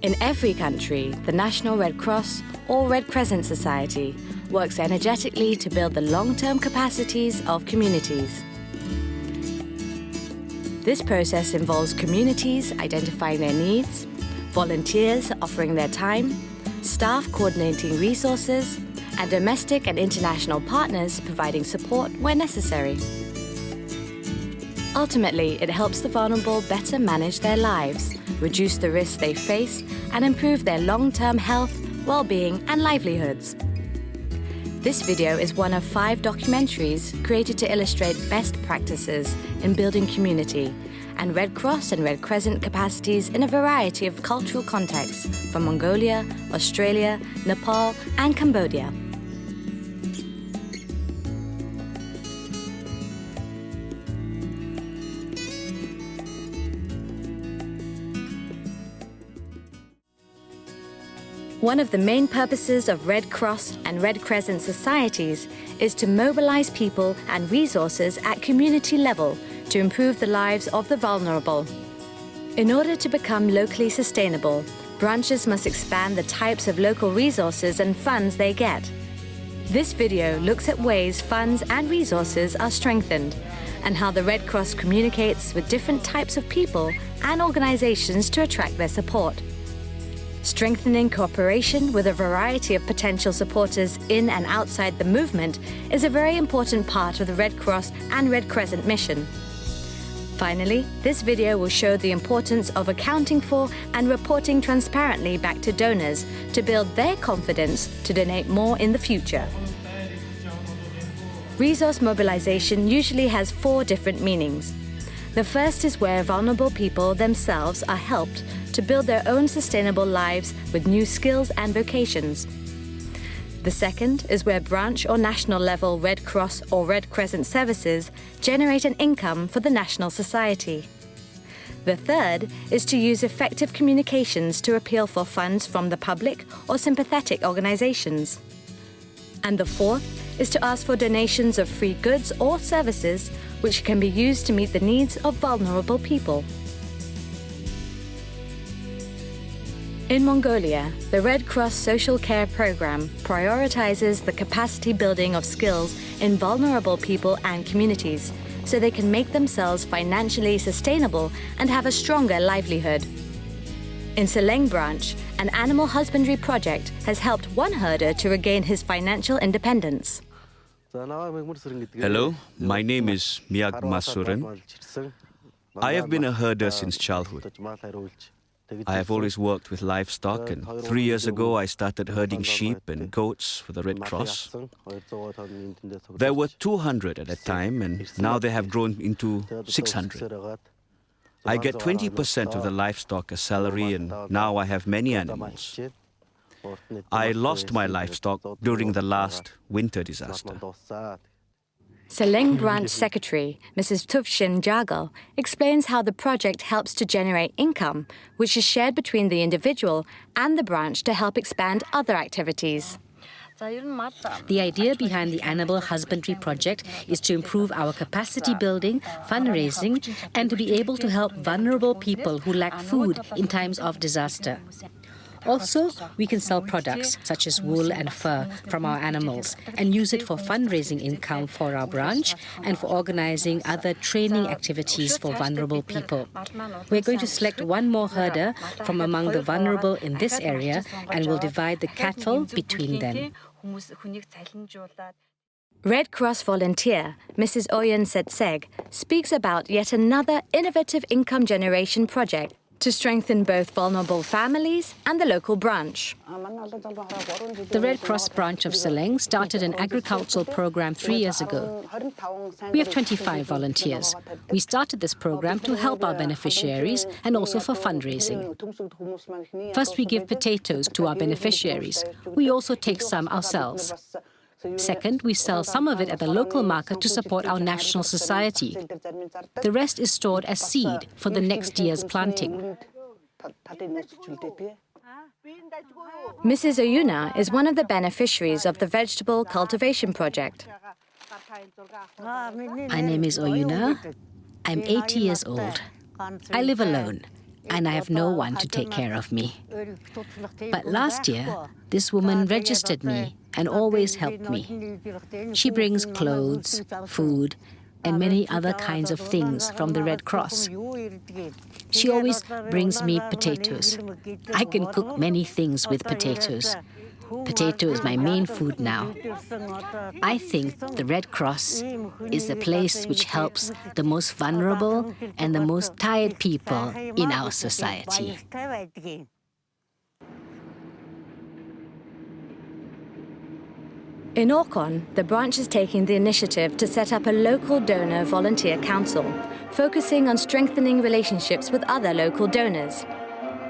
In every country, the National Red Cross or Red Crescent Society works energetically to build the long-term capacities of communities. This process involves communities identifying their needs, volunteers offering their time, staff coordinating resources, and domestic and international partners providing support where necessary. Ultimately, it helps the vulnerable better manage their lives, reduce the risks they face, and improve their long-term health, well-being, and livelihoods. This video is one of 5 documentaries created to illustrate best practices in building community and Red Cross and Red Crescent capacities in a variety of cultural contexts from Mongolia, Australia, Nepal, and Cambodia. One of the main purposes of Red Cross and Red Crescent societies is to mobilize people and resources at community level to improve the lives of the vulnerable. In order to become locally sustainable, branches must expand the types of local resources and funds they get. This video looks at ways funds and resources are strengthened and how the Red Cross communicates with different types of people and organizations to attract their support. Strengthening cooperation with a variety of potential supporters in and outside the movement is a very important part of the Red Cross and Red Crescent mission. Finally, this video will show the importance of accounting for and reporting transparently back to donors to build their confidence to donate more in the future. Resource mobilization usually has 4 different meanings. The first is where vulnerable people themselves are helped to build their own sustainable lives with new skills and vocations. The second is where branch or national level Red Cross or Red Crescent services generate an income for the national society. The third is to use effective communications to appeal for funds from the public or sympathetic organizations. And the fourth is to ask for donations of free goods or services which can be used to meet the needs of vulnerable people. In Mongolia, the Red Cross Social Care Program prioritizes the capacity building of skills in vulnerable people and communities so they can make themselves financially sustainable and have a stronger livelihood. In Seleng branch, an animal husbandry project has helped one herder to regain his financial independence. Hello, my name is Miag Masuren. I have been a herder since childhood. I have always worked with livestock, and 3 years ago I started herding sheep and goats for the Red Cross. There were 200 at a time, and now they have grown into 600. I get 20% of the livestock as salary, and now I have many animals. I lost my livestock during the last winter disaster. Seleng Branch Secretary, Mrs. Tuvshin Jagal, explains how the project helps to generate income, which is shared between the individual and the branch to help expand other activities. The idea behind the animal husbandry project is to improve our capacity building, fundraising, and to be able to help vulnerable people who lack food in times of disaster. Also, we can sell products such as wool and fur from our animals and use it for fundraising income for our branch and for organizing other training activities for vulnerable people. We're going to select one more herder from among the vulnerable in this area and will divide the cattle between them. Red Cross volunteer Mrs. Oyen Setseg speaks about yet another innovative income generation project to strengthen both vulnerable families and the local branch. The Red Cross branch of Seleng started an agricultural program 3 years ago. We have 25 volunteers. We started this program to help our beneficiaries and also for fundraising. First, we give potatoes to our beneficiaries. We also take some ourselves. Second, we sell some of it at the local market to support our national society. The rest is stored as seed for the next year's planting. Mrs. Oyuna is one of the beneficiaries of the vegetable cultivation project. My name is Oyuna. I'm 80 years old. I live alone. and I have no one to take care of me. But last year, this woman registered me and always helped me. She brings clothes, food, and many other kinds of things from the Red Cross. She always brings me potatoes. I can cook many things with potatoes. Potato is my main food now. I think the Red Cross is the place which helps the most vulnerable and the most tired people in our society. In Orkhon, the branch is taking the initiative to set up a local donor volunteer council, focusing on strengthening relationships with other local donors.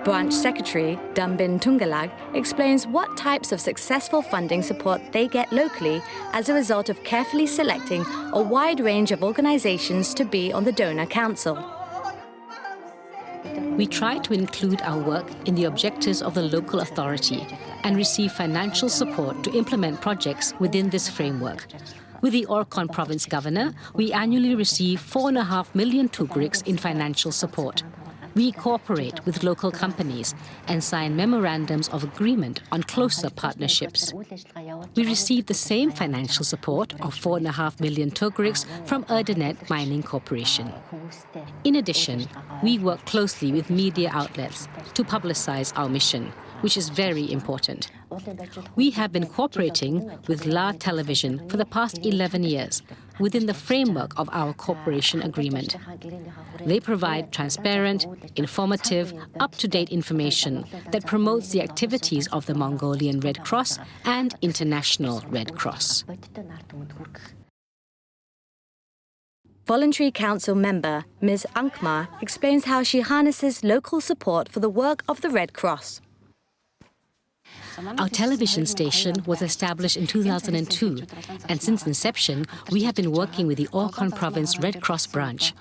Branch Secretary Dambin Tungalag explains what types of successful funding support they get locally as a result of carefully selecting a wide range of organizations to be on the donor council. We try to include our work in the objectives of the local authority and receive financial support to implement projects within this framework. With the Orkhon province governor, we annually receive 4.5 million tugriks in financial support. We cooperate with local companies and sign memorandums of agreement on closer partnerships. We receive the same financial support of 4.5 million tugriks from Erdenet Mining Corporation. In addition, we work closely with media outlets to publicize our mission, which is very important. We have been cooperating with La Television for the past 11 years within the framework of our cooperation agreement. They provide transparent, informative, up-to-date information that promotes the activities of the Mongolian Red Cross and International Red Cross. Voluntary Council member Ms. Ankma explains how she harnesses local support for the work of the Red Cross. Our television station was established in 2002, and since inception, we have been working with the Orkhon Province Red Cross branch.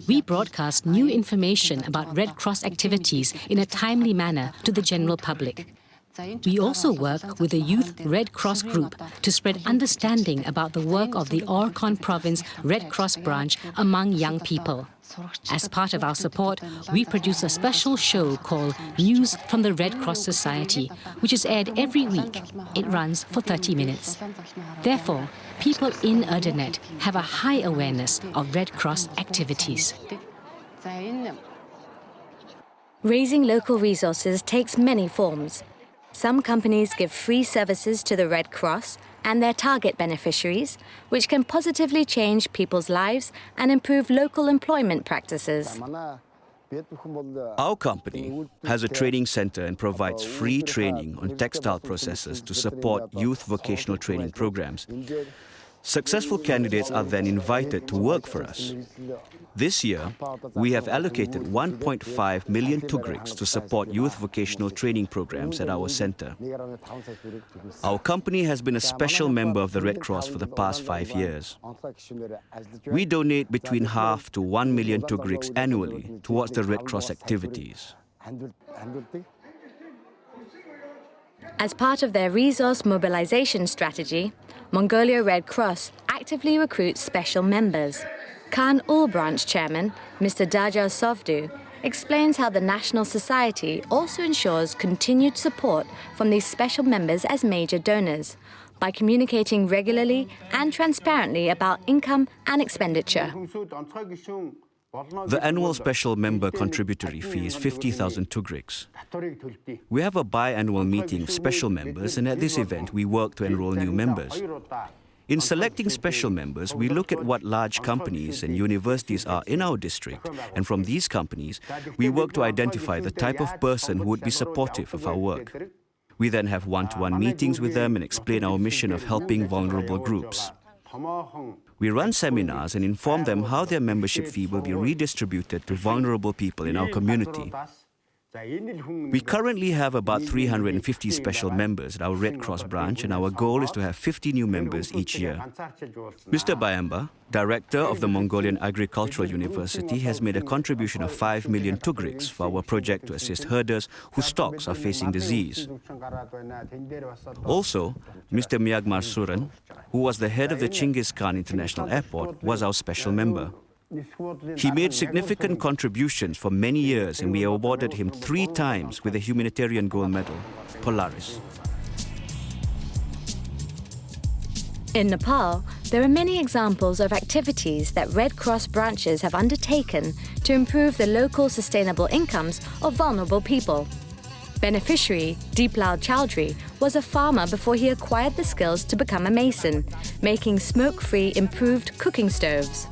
We broadcast new information about Red Cross activities in a timely manner to the general public. We also work with the Youth Red Cross Group to spread understanding about the work of the Orkhon Province Red Cross branch among young people. As part of our support, we produce a special show called News from the Red Cross Society, which is aired every week. It runs for 30 minutes. Therefore, people in Erdenet have a high awareness of Red Cross activities. Raising local resources takes many forms. Some companies give free services to the Red Cross and their target beneficiaries, which can positively change people's lives and improve local employment practices. Our company has a training center and provides free training on textile processes to support youth vocational training programs. Successful candidates are then invited to work for us. This year, we have allocated 1.5 million tugriks to support youth vocational training programs at our center. Our company has been a special member of the Red Cross for the past 5 years. We donate between half to 1 million tugriks annually towards the Red Cross activities. As part of their resource mobilization strategy, Mongolia Red Cross actively recruits special members. Khan Ul Branch Chairman, Mr. Daja Sovdu, explains how the National Society also ensures continued support from these special members as major donors by communicating regularly and transparently about income and expenditure. The annual special member contributory fee is 50,000 tugriks. We have a biannual meeting of special members, and at this event we work to enroll new members. In selecting special members, we look at what large companies and universities are in our district, and from these companies, we work to identify the type of person who would be supportive of our work. We then have one-to-one meetings with them and explain our mission of helping vulnerable groups. We run seminars and inform them how their membership fee will be redistributed to vulnerable people in our community. We currently have about 350 special members at our Red Cross branch, and our goal is to have 50 new members each year. Mr. Bayamba, director of the Mongolian Agricultural University, has made a contribution of 5 million tugriks for our project to assist herders whose stocks are facing disease. Also, Mr. Myagmar Suran, who was the head of the Chinggis Khan International Airport, was our special member. He made significant contributions for many years, and we awarded him 3 times with the Humanitarian Gold Medal, Polaris. In Nepal, there are many examples of activities that Red Cross branches have undertaken to improve the local sustainable incomes of vulnerable people. Beneficiary Deeplal Chowdhury was a farmer before he acquired the skills to become a mason, making smoke-free improved cooking stoves.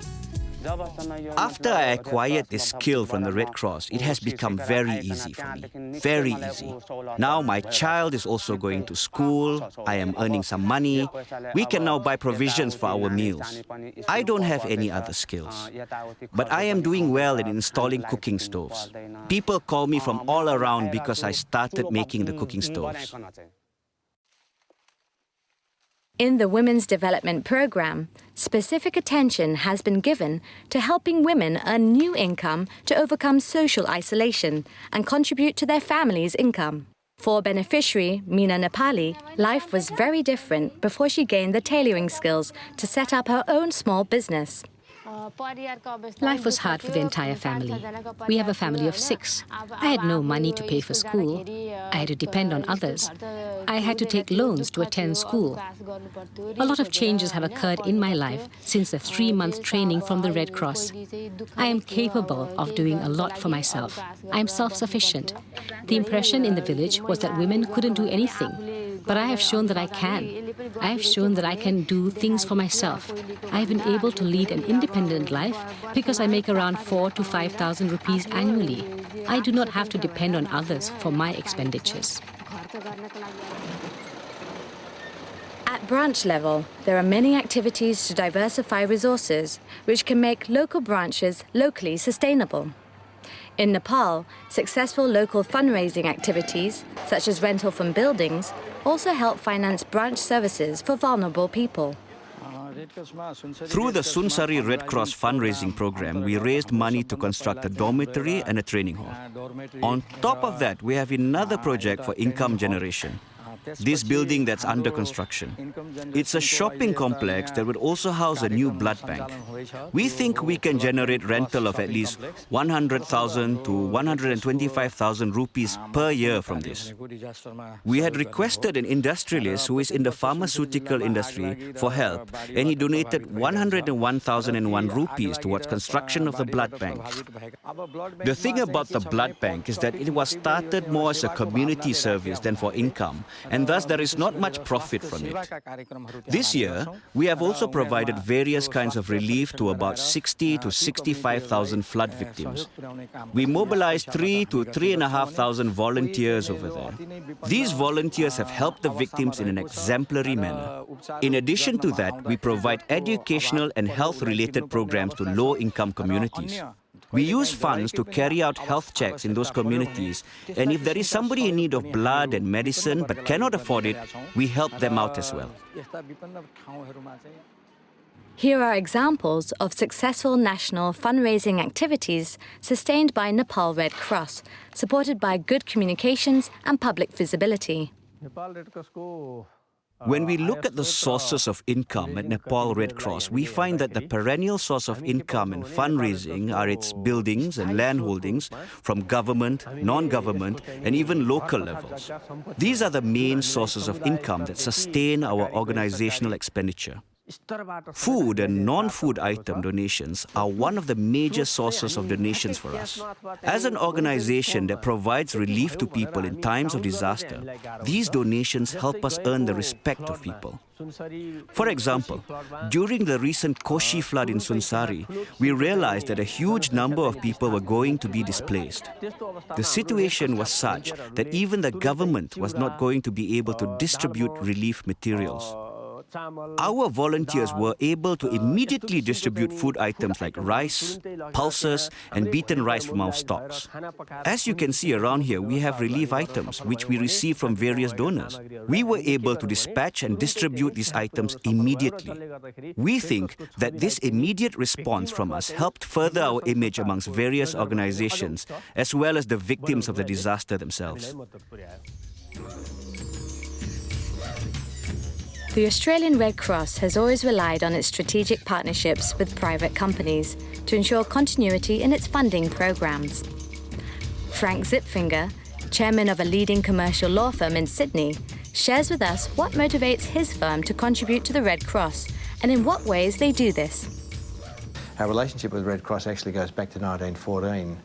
After I acquired this skill from the Red Cross, it has become very easy for me. Very easy. Now my child is also going to school, I am earning some money, we can now buy provisions for our meals. I don't have any other skills. But I am doing well in installing cooking stoves. People call me from all around because I started making the cooking stoves. In the Women's Development Programme, specific attention has been given to helping women earn new income to overcome social isolation and contribute to their family's income. For beneficiary Meena Nepali, life was very different before she gained the tailoring skills to set up her own small business. Life was hard for the entire family. We have a family of 6. I had no money to pay for school. I had to depend on others. I had to take loans to attend school. A lot of changes have occurred in my life since the 3-month training from the Red Cross. I am capable of doing a lot for myself. I am self-sufficient. The impression in the village was that women couldn't do anything. But I have shown that I can. I have shown that I can do things for myself. I have been able to lead an independent life because I make around 4,000 to 5,000 rupees annually. I do not have to depend on others for my expenditures. At branch level, there are many activities to diversify resources, which can make local branches locally sustainable. In Nepal, successful local fundraising activities, such as rental from buildings, also help finance branch services for vulnerable people. Through the Sunsari Red Cross fundraising program, we raised money to construct a dormitory and a training hall. On top of that, we have another project for income generation. This building that's under construction. It's a shopping complex that would also house a new blood bank. We think we can generate rental of at least 100,000 to 125,000 rupees per year from this. We had requested an industrialist who is in the pharmaceutical industry for help, and he donated 101,001 rupees towards construction of the blood bank. The thing about the blood bank is that it was started more as a community service than for income, and thus there is not much profit from it. This year, we have also provided various kinds of relief to about 60 to 65,000 flood victims. We mobilized 3 to 3,500 volunteers over there. These volunteers have helped the victims in an exemplary manner. In addition to that, we provide educational and health-related programs to low-income communities. We use funds to carry out health checks in those communities, and if there is somebody in need of blood and medicine but cannot afford it, we help them out as well. Here are examples of successful national fundraising activities sustained by Nepal Red Cross, supported by good communications and public visibility. When we look at the sources of income at Nepal Red Cross, we find that the perennial source of income and fundraising are its buildings and land holdings from government, non-government, and even local levels. These are the main sources of income that sustain our organizational expenditure. Food and non-food item donations are one of the major sources of donations for us. As an organization that provides relief to people in times of disaster, these donations help us earn the respect of people. For example, during the recent Koshi flood in Sunsari, we realized that a huge number of people were going to be displaced. The situation was such that even the government was not going to be able to distribute relief materials. Our volunteers were able to immediately distribute food items like rice, pulses, and beaten rice from our stocks. As you can see around here, we have relief items which we receive from various donors. We were able to dispatch and distribute these items immediately. We think that this immediate response from us helped further our image amongst various organizations, as well as the victims of the disaster themselves. The Australian Red Cross has always relied on its strategic partnerships with private companies to ensure continuity in its funding programs. Frank Zipfinger, chairman of a leading commercial law firm in Sydney, shares with us what motivates his firm to contribute to the Red Cross and in what ways they do this. Our relationship with Red Cross actually goes back to 1914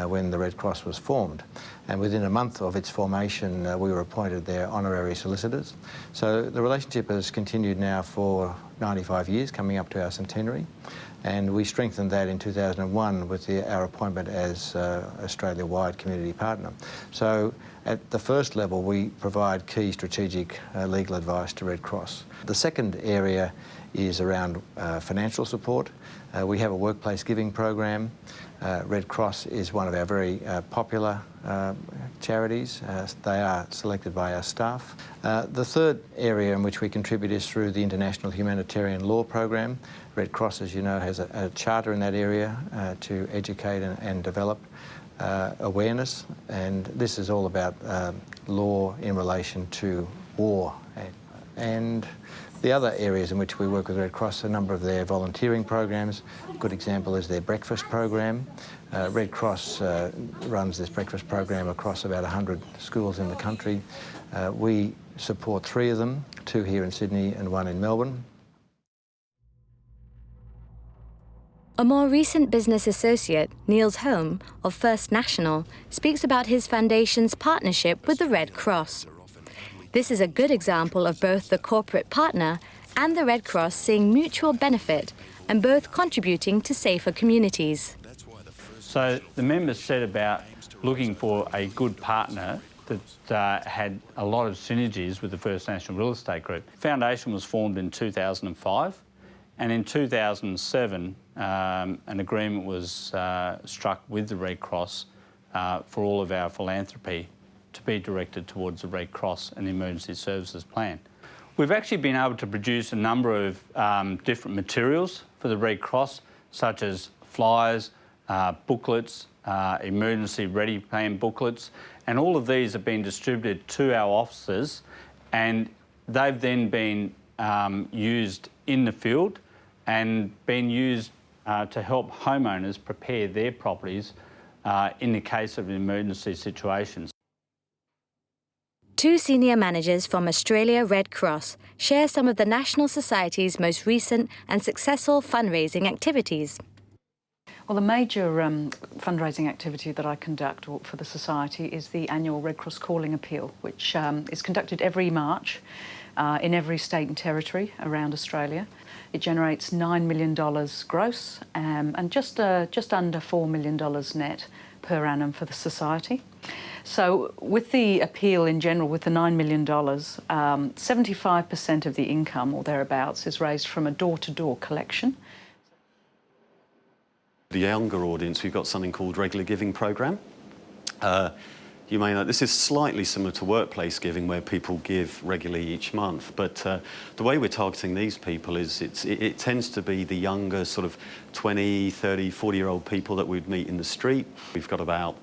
when the Red Cross was formed. And within a month of its formation, we were appointed their honorary solicitors. So the relationship has continued now for 95 years, coming up to our centenary. And we strengthened that in 2001 with our appointment as Australia-wide community partner. So at the first level, we provide key strategic legal advice to Red Cross. The second area is around financial support. We have a workplace giving program. Red Cross is one of our very popular charities. They are selected by our staff. The third area in which we contribute is through the International Humanitarian Law Program. Red Cross, as you know, has a charter in that area to educate and develop awareness, and this is all about law in relation to war. And the other areas in which we work with Red Cross, a number of their volunteering programs. A good example is their breakfast program. Red Cross runs this breakfast program across about 100 schools in the country. We support 3 of them, 2 here in Sydney and 1 in Melbourne. A more recent business associate, Niels Holm, of First National, speaks about his foundation's partnership with the Red Cross. This is a good example of both the corporate partner and the Red Cross seeing mutual benefit and both contributing to safer communities. So the members set about looking for a good partner that had a lot of synergies with the First National Real Estate Group. The foundation was formed in 2005, and in 2007 an agreement was struck with the Red Cross for all of our philanthropy to be directed towards the Red Cross and the Emergency Services Plan. We've actually been able to produce a number of different materials for the Red Cross, such as flyers, booklets, emergency ready plan booklets, and all of these have been distributed to our officers, and they've then been used in the field and been used to help homeowners prepare their properties in the case of emergency situations. 2 senior managers from Australia Red Cross share some of the National Society's most recent and successful fundraising activities. Well, the major fundraising activity that I conduct for the Society is the annual Red Cross Calling Appeal, which is conducted every March in every state and territory around Australia. It generates $9 million gross and just under $4 million net per annum for the Society. So with the appeal in general, with the $9 million, 75% of the income or thereabouts is raised from a door-to-door collection. The younger audience, we've got something called Regular Giving Programme. You may know this is slightly similar to workplace giving, where people give regularly each month, but the way we're targeting these people is it tends to be the younger sort of 20, 30, 40-year-old people that we'd meet in the street. We've got about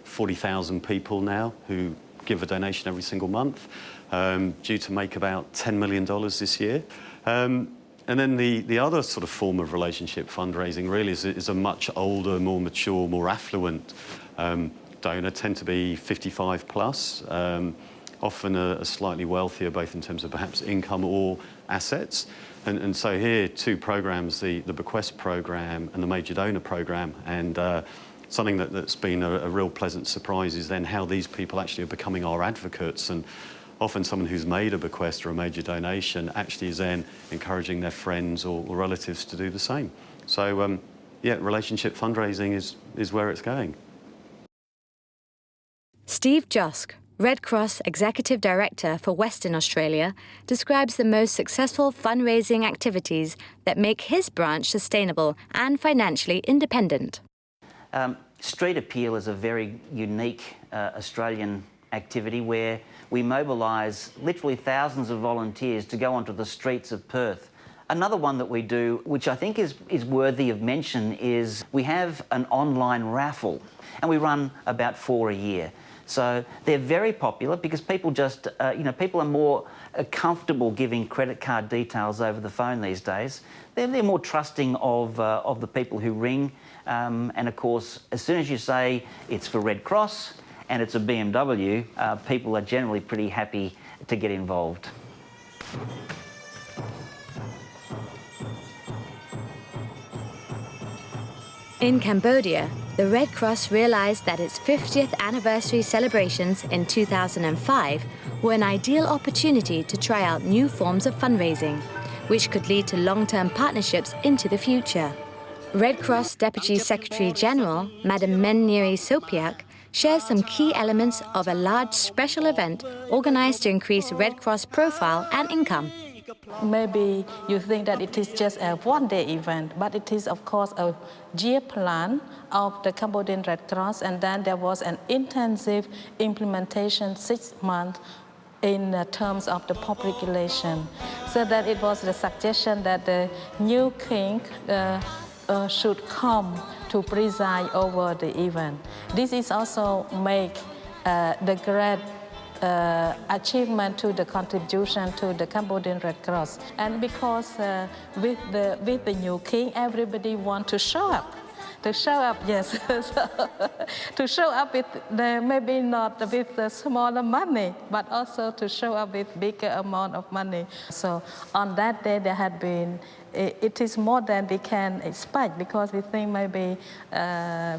40,000 people now who give a donation every single month, due to make about $10 million this year. And then the other sort of form of relationship fundraising really is a much older, more mature, more affluent donor, tend to be 55 plus, often a slightly wealthier, both in terms of perhaps income or assets. And so here, 2 programs, the Bequest program and the Major Donor program, and something that's been a real pleasant surprise is then how these people actually are becoming our advocates, and often someone who's made a bequest or a major donation actually is then encouraging their friends or relatives to do the same. So yeah, relationship fundraising is where it's going. Steve Josk, Red Cross Executive Director for Western Australia, describes the most successful fundraising activities that make his branch sustainable and financially independent. Street Appeal is a very unique Australian activity where we mobilise literally thousands of volunteers to go onto the streets of Perth. Another one that we do, which I think is worthy of mention, is we have an online raffle, and we run about 4 a year. So they're very popular because people just, people are more comfortable giving credit card details over the phone these days. They're more trusting of the people who ring. And of course, as soon as you say it's for Red Cross and it's a BMW, people are generally pretty happy to get involved. In Cambodia, the Red Cross realized that its 50th anniversary celebrations in 2005 were an ideal opportunity to try out new forms of fundraising, which could lead to long-term partnerships into the future. Red Cross Deputy Secretary General, Madam Meniri Sopiak, shares some key elements of a large special event organized to increase Red Cross profile and income. Maybe you think that it is just a one-day event, but it is, of course, a year plan of the Cambodian Red Cross, and then there was an intensive implementation 6 months in terms of the public relation. So that it was the suggestion that the new king should come to preside over the event. This is also make the great achievement to the contribution to the Cambodian Red Cross. And because with the new king, everybody want to show up. To show up, yes. To show up with maybe not with the smaller money, but also to show up with bigger amount of money. So on that day, there had been, it is more than we can expect, because we think maybe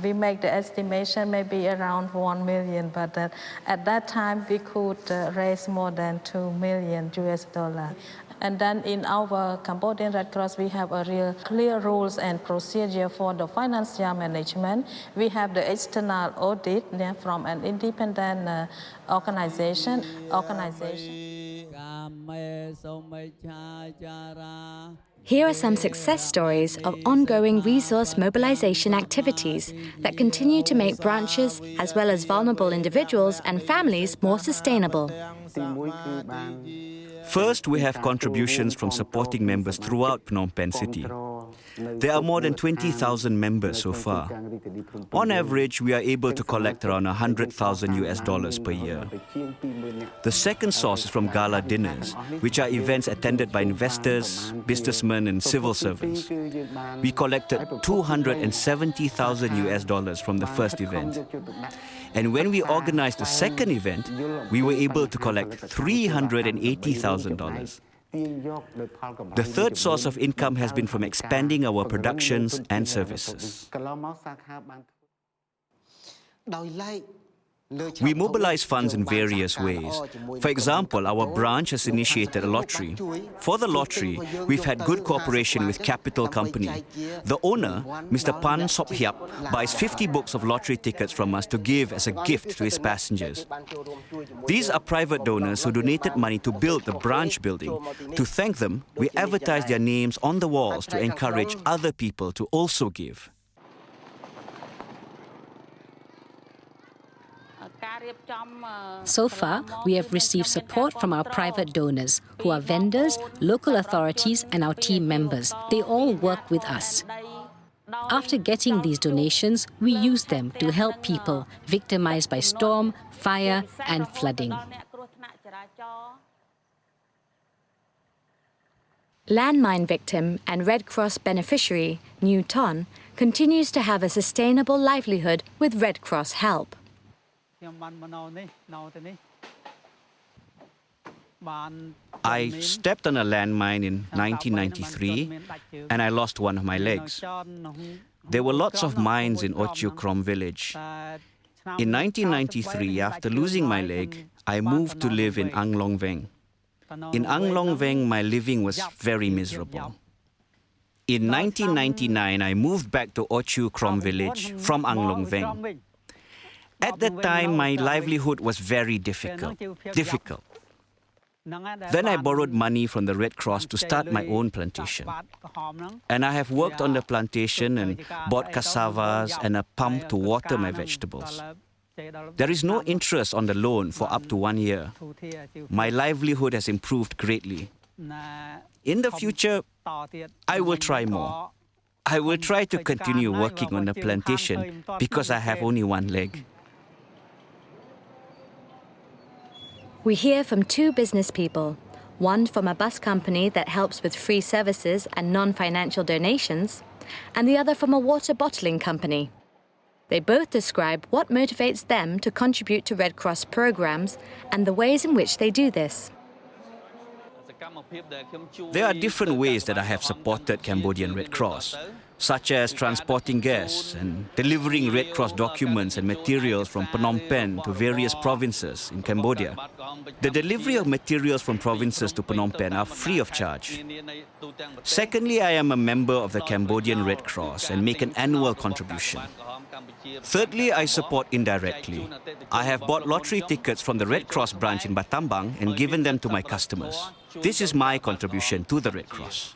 we make the estimation maybe around 1 million, but at that time we could raise more than $2 million US. And then in our Cambodian Red Cross, we have a real clear rules and procedure for the financial management. We have the external audit from an independent organization. Here are some success stories of ongoing resource mobilization activities that continue to make branches as well as vulnerable individuals and families more sustainable. First, we have contributions from supporting members throughout Phnom Penh City. There are more than 20,000 members so far. On average, we are able to collect around $100,000 per year. The second source is from gala dinners, which are events attended by investors, businessmen, and civil servants. We collected $270,000 from the first event. And when we organized the second event, we were able to collect $380,000. The third source of income has been from expanding our productions and services. We mobilize funds in various ways. For example, our branch has initiated a lottery. For the lottery, we've had good cooperation with Capital Company. The owner, Mr. Pan Sophiap, buys 50 books of lottery tickets from us to give as a gift to his passengers. These are private donors who donated money to build the branch building. To thank them, we advertise their names on the walls to encourage other people to also give. So far, we have received support from our private donors, who are vendors, local authorities, and our team members. They all work with us. After getting these donations, we use them to help people victimized by storm, fire, and flooding. Landmine victim and Red Cross beneficiary, New Ton, continues to have a sustainable livelihood with Red Cross help. I stepped on a landmine in 1993 and I lost one of my legs. There were lots of mines in Ochu Krom village. In 1993, after losing my leg, I moved to live in Anglong Veng. In Anglong Veng, my living was very miserable. In 1999, I moved back to Ochu Krom village from Anglong Veng. At that time, my livelihood was very difficult. Then I borrowed money from the Red Cross to start my own plantation. And I have worked on the plantation and bought cassavas and a pump to water my vegetables. There is no interest on the loan for up to 1 year. My livelihood has improved greatly. In the future, I will try more. I will try to continue working on the plantation because I have only one leg. We hear from two business people, one from a bus company that helps with free services and non-financial donations, and the other from a water bottling company. They both describe what motivates them to contribute to Red Cross programs and the ways in which they do this. There are different ways that I have supported Cambodian Red Cross, such as transporting gas and delivering Red Cross documents and materials from Phnom Penh to various provinces in Cambodia. The delivery of materials from provinces to Phnom Penh are free of charge. Secondly, I am a member of the Cambodian Red Cross and make an annual contribution. Thirdly, I support indirectly. I have bought lottery tickets from the Red Cross branch in Battambang and given them to my customers. This is my contribution to the Red Cross.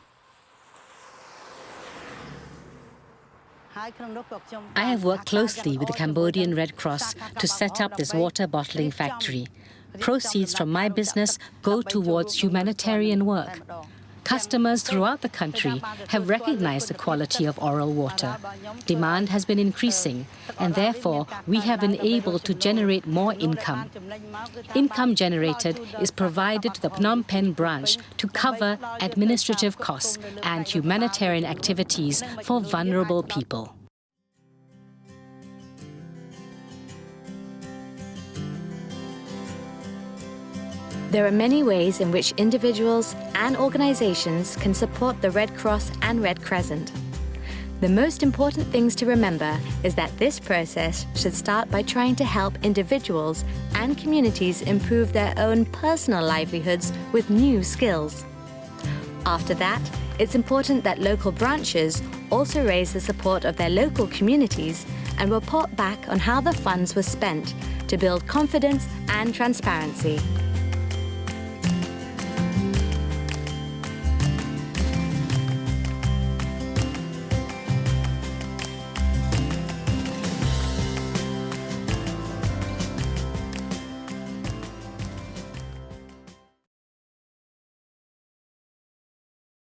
I have worked closely with the Cambodian Red Cross to set up this water bottling factory. Proceeds from my business go towards humanitarian work. Customers throughout the country have recognized the quality of oral water. Demand has been increasing, and therefore we have been able to generate more income. Income generated is provided to the Phnom Penh branch to cover administrative costs and humanitarian activities for vulnerable people. There are many ways in which individuals and organizations can support the Red Cross and Red Crescent. The most important things to remember is that this process should start by trying to help individuals and communities improve their own personal livelihoods with new skills. After that, it's important that local branches also raise the support of their local communities and report back on how the funds were spent to build confidence and transparency.